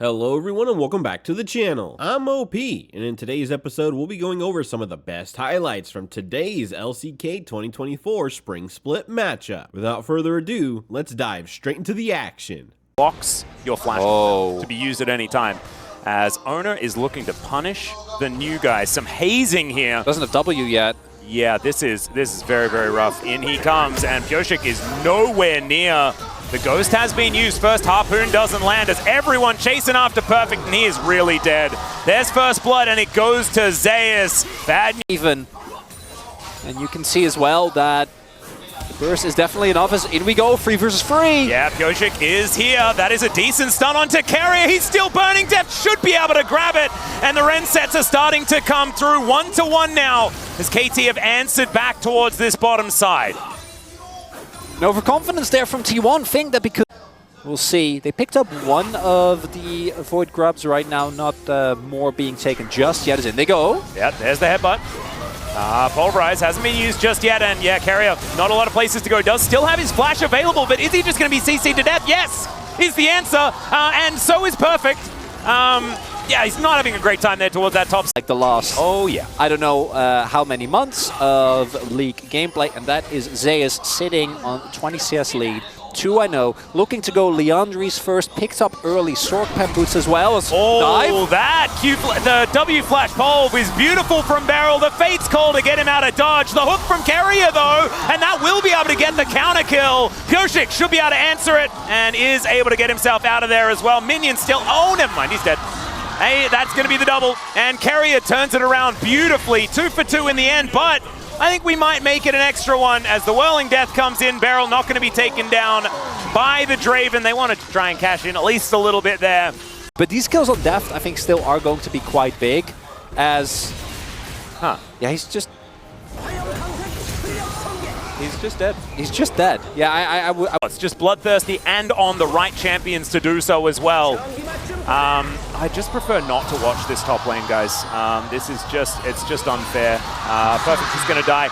Hello everyone and welcome back to the channel. I'm OP, and in today's episode we'll be going over some of the best highlights from today's LCK 2024 Spring Split matchup. Without further ado, let's dive straight into the action. Blocks your flash to be used at any time, as Owner is looking to punish the new guys. Some hazing here. Doesn't have W yet. Yeah, this is very, very rough. In he comes, and Pioshik is nowhere near. The Ghost has been used. First Harpoon doesn't land as everyone chasing after Perfect, and he is really dead. There's first blood, and it goes to Zeus. Bad even. And you can see as well that the burst is definitely enough. As in we go, free versus free. Yeah, Pioshik is here. That is a decent stun onto Carrier. He's still burning. Deft should be able to grab it. And the Ren sets are starting to come through 1-1 now, as KT have answered back towards this bottom side. An overconfidence there from T1. Think that because we'll see. They picked up one of the Void Grubs right now, not more being taken just yet. As in they go. Yeah, there's the headbutt. Pulverize hasn't been used just yet, and yeah, Carrier, not a lot of places to go. Does still have his flash available, but is he just going to be CC'd to death? Yes, is the answer, and so is Perfect. Yeah, he's not having a great time there towards that top. Like the last, oh yeah, I don't know how many months of League gameplay, and that is Zeus sitting on 20 CS lead. 2-0, looking to go Leandri's first, picked up early Sork Pen boots as well as dive. That the W flash pulve is beautiful from Beryl. The Fate's call to get him out of dodge. The hook from Carrier though, and that will be able to get the counter kill. Pioshik should be able to answer it and is able to get himself out of there as well. Minion still, oh never mind, he's dead. Hey, that's going to be the double, and Carrier turns it around beautifully. 2 for 2 in the end, but I think we might make it an extra one as the Whirling Death comes in. Beryl not going to be taken down by the Draven. They want to try and cash in at least a little bit there. But these kills on Deft, I think, still are going to be quite big, as... Yeah, he's just dead. He's just dead. Yeah, It's just bloodthirsty and on the right champions to do so as well. I just prefer not to watch this top lane, guys. This is it's just unfair. Perfect is going to die.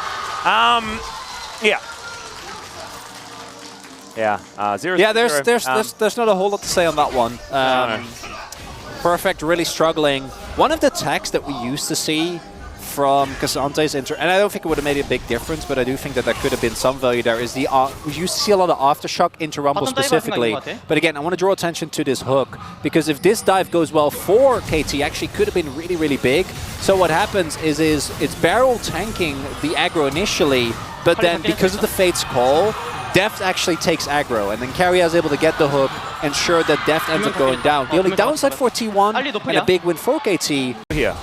Yeah. Yeah. 0 yeah, there's not a whole lot to say on that one. Perfect really struggling. One of the techs that we used to see from Cassante's and I don't think it would have made a big difference, but I do think that there could have been some value there, is the we used to see a lot of Aftershock into Rumble specifically. But again, I want to draw attention to this hook, because if this dive goes well for KT, actually could have been really, really big. So what happens is it's Beryl tanking the aggro initially, but then because of the Fate's call, Deft actually takes aggro, and then Carrier is able to get the hook, ensure that Deft ends up going down. The only downside for T1 and a big win for KT. Here.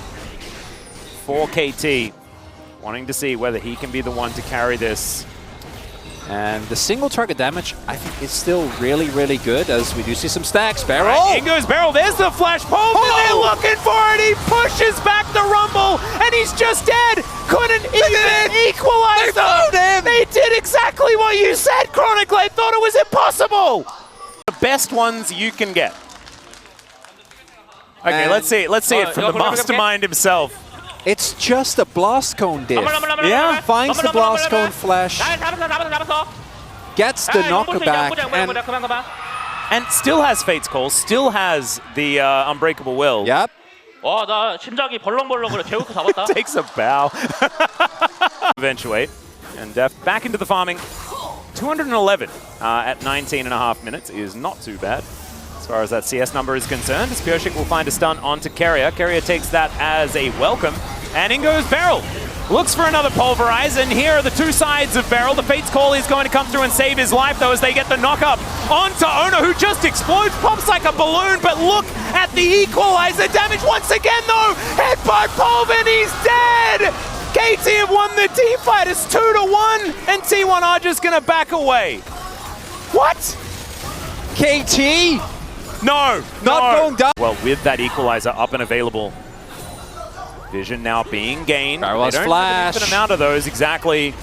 For KT, wanting to see whether he can be the one to carry this. And the single target damage, I think, is still really, really good, as we do see some stacks. Beryl! Right, in goes Beryl, there's the flash pulse, and they're looking for it! He pushes back the Rumble, and he's just dead! Couldn't even equalize them! They did exactly what you said, Chronicle! I thought it was impossible! The best ones you can get. Okay, and let's see it from the mastermind himself. It's just a Blast Cone diff. Yeah. Finds the Blast Cone flash, gets the knockback, and still has Fate's Call, still has the Unbreakable Will. Yep. 나 심장이 벌렁벌렁거려. 제우스 잡았다. Takes a bow. Eventuate. And Deft back into the farming. 211 at 19.5 minutes is not too bad as far as that CS number is concerned, as Pioshik will find a stun onto Carrier. Carrier takes that as a welcome, and in goes Beryl. Looks for another Pulverize, and here are the two sides of Beryl. The Fate's Call is going to come through and save his life, though, as they get the knock-up onto Owner, who just explodes, pops like a balloon, but look at the equalizer damage once again, though! Headbutt Pulve, and he's dead! KT have won the team fight. It's 2-1, and T1 are just going to back away. What? KT? No, not going down. Well, with that equalizer up and available, vision now being gained. They don't flash. Have an amount of those exactly.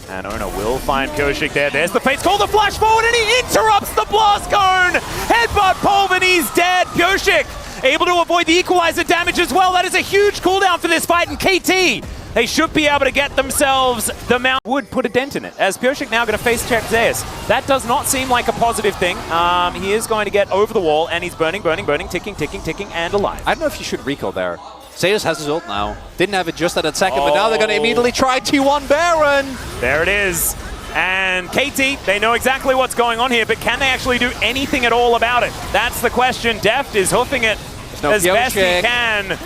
And Owner will find Pioshik there. There's the Fate's Call, the flash forward, and he interrupts the Blast Cone. Headbutt Pulve, and he's dead. Pioshik able to avoid the equalizer damage as well. That is a huge cooldown for this fight, and KT They should be able to get themselves the mount. Would put a dent in it, as Pioshik now going to face check Zeus. That does not seem like a positive thing. He is going to get over the wall, and he's burning, ticking, and alive. I don't know if you should recall there. Zeus has his ult now. Didn't have it just at that second, but now they're going to immediately try T1 Baron. There it is. And KT, they know exactly what's going on here, but can they actually do anything at all about it? That's the question. Deft is hoofing it as best he can.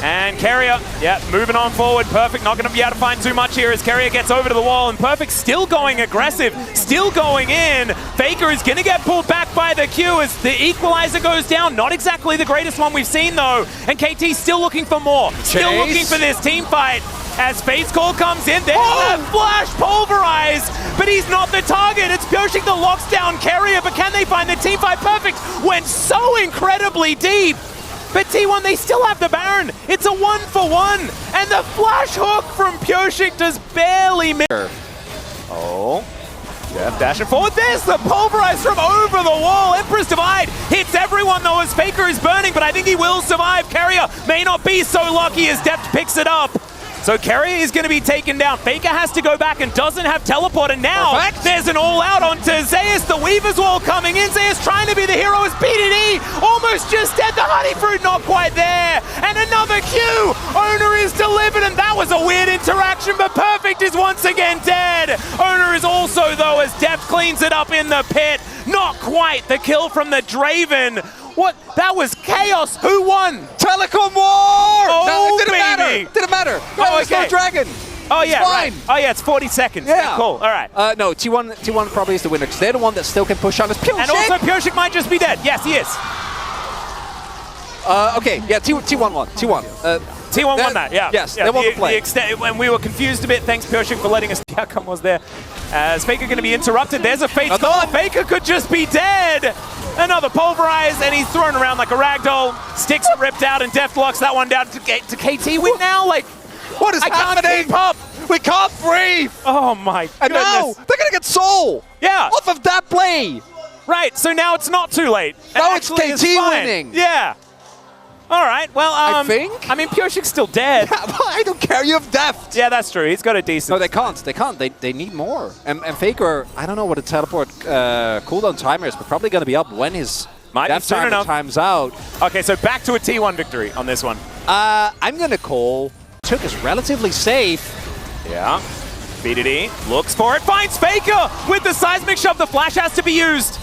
And Carrier, yeah, moving on forward. Perfect, not going to be able to find too much here as Carrier gets over to the wall. And Perfect still going aggressive, still going in. Faker is going to get pulled back by the Q as the equalizer goes down. Not exactly the greatest one we've seen, though. And KT still looking for more. Still looking for this team fight. As Fate's call comes in, there's that flash pulverize, but he's not the target. It's Pioshik that locks down Carrier, but can they find the team fight? Perfect went so incredibly deep. But T1, they still have the Baron. It's a 1-for-1. And the flash hook from Pioshik does barely miss. Oh, Jeff dashing forward. There's the pulverize from over the wall. Emperor's Divide hits everyone, though, as Faker is burning, but I think he will survive. Carrier may not be so lucky as Deft picks it up. So Carrier is going to be taken down. Faker has to go back and doesn't have teleport. And now there's an all-out onto Zeus. The Weaver's Wall coming in. Zeus trying to be the hero as BDD almost just dead. The Honey Fruit not quite there. And another Q. Owner is delivered. And that was a weird interaction, but Perfect is once again dead. Owner is also, though, as Deft cleans it up in the pit. Not quite the kill from the Draven. What? That was chaos. Who won? Telecom War! Oh, no, it didn't baby. matter. Didn't matter. No, there's no dragon. Oh, yeah, fine. right. Oh, yeah, it's 40 seconds. Yeah. Cool. All right. No, T1 probably is the winner because they're the one that still can push on. Pioshik. And also, Pioshik might just be dead. Yes, he is. Okay, yeah, T1 won. T1. T1 won that, yeah. Yes, yeah, they won the play. When we were confused a bit, thanks Pioshik for letting us. The outcome was there. As Faker going to be interrupted. There's a Fate's call. Faker could just be dead. Another pulverize, and he's thrown around like a ragdoll. Sticks are ripped out, and Deft locks that one down to KT win now. Like, what is happening? Can't keep up. We can't breathe. Oh my goodness. And now they're going to get soul. Yeah. Off of that play. Right, so now it's not too late. Now it's KT winning. Yeah. All right, well, I think. I mean, Pioshik's still dead. Yeah, well, I don't care, you have Deft. Yeah, that's true. He's got a decent... No, they can't. They need more. And Faker, I don't know what a teleport cooldown timer is, but probably going to be up when his Deft timer time's out. Okay, so back to a T1 victory on this one. I'm going to call... Took is relatively safe. Yeah. BDD looks for it, finds Faker with the seismic shove. The flash has to be used.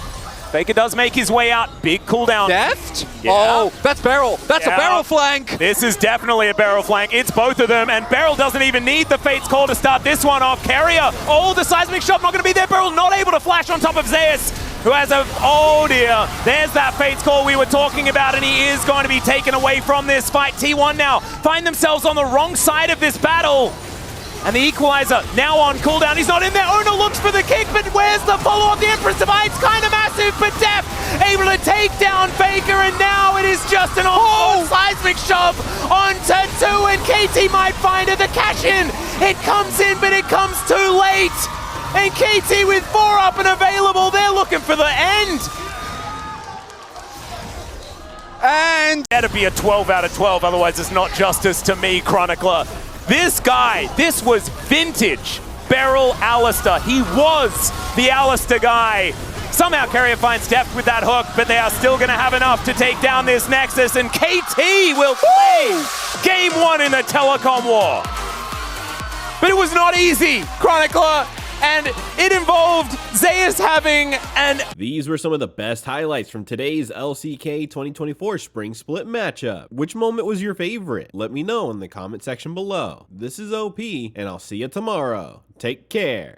Faker does make his way out. Big cooldown. Deft? Yeah. Oh, that's Barrel. That's a barrel flank. This is definitely a barrel flank. It's both of them, and Barrel doesn't even need the Fate's call to start this one off. Carrier, oh, the seismic shove not going to be there. Barrel not able to flash on top of Zeus, who has a, oh dear, there's that Fate's call we were talking about, and he is going to be taken away from this fight. T1 now find themselves on the wrong side of this battle. And the equalizer now on cooldown. He's not in there. Owner looks for the kick, but where's the follow-up? The Empress Divide's kind of massive, but Deft able to take down Faker, and now it is just an seismic shove onto 2, and KT might find it. The cash-in, it comes in, but it comes too late. And KT with 4 up and available, they're looking for the end. And that'd be a 12 out of 12, otherwise it's not justice to me, Chronicler. This guy, this was vintage Beryl Alistair. He was the Alistair guy. Somehow Carrier finds Deft with that hook, but they are still going to have enough to take down this Nexus, and KT will play Game 1 in the Telecom War. But it was not easy, Chronicler, and it involved Zeus having an... These were some of the best highlights from today's LCK 2024 Spring Split matchup. Which moment was your favorite? Let me know in the comment section below. This is OP, and I'll see you tomorrow. Take care.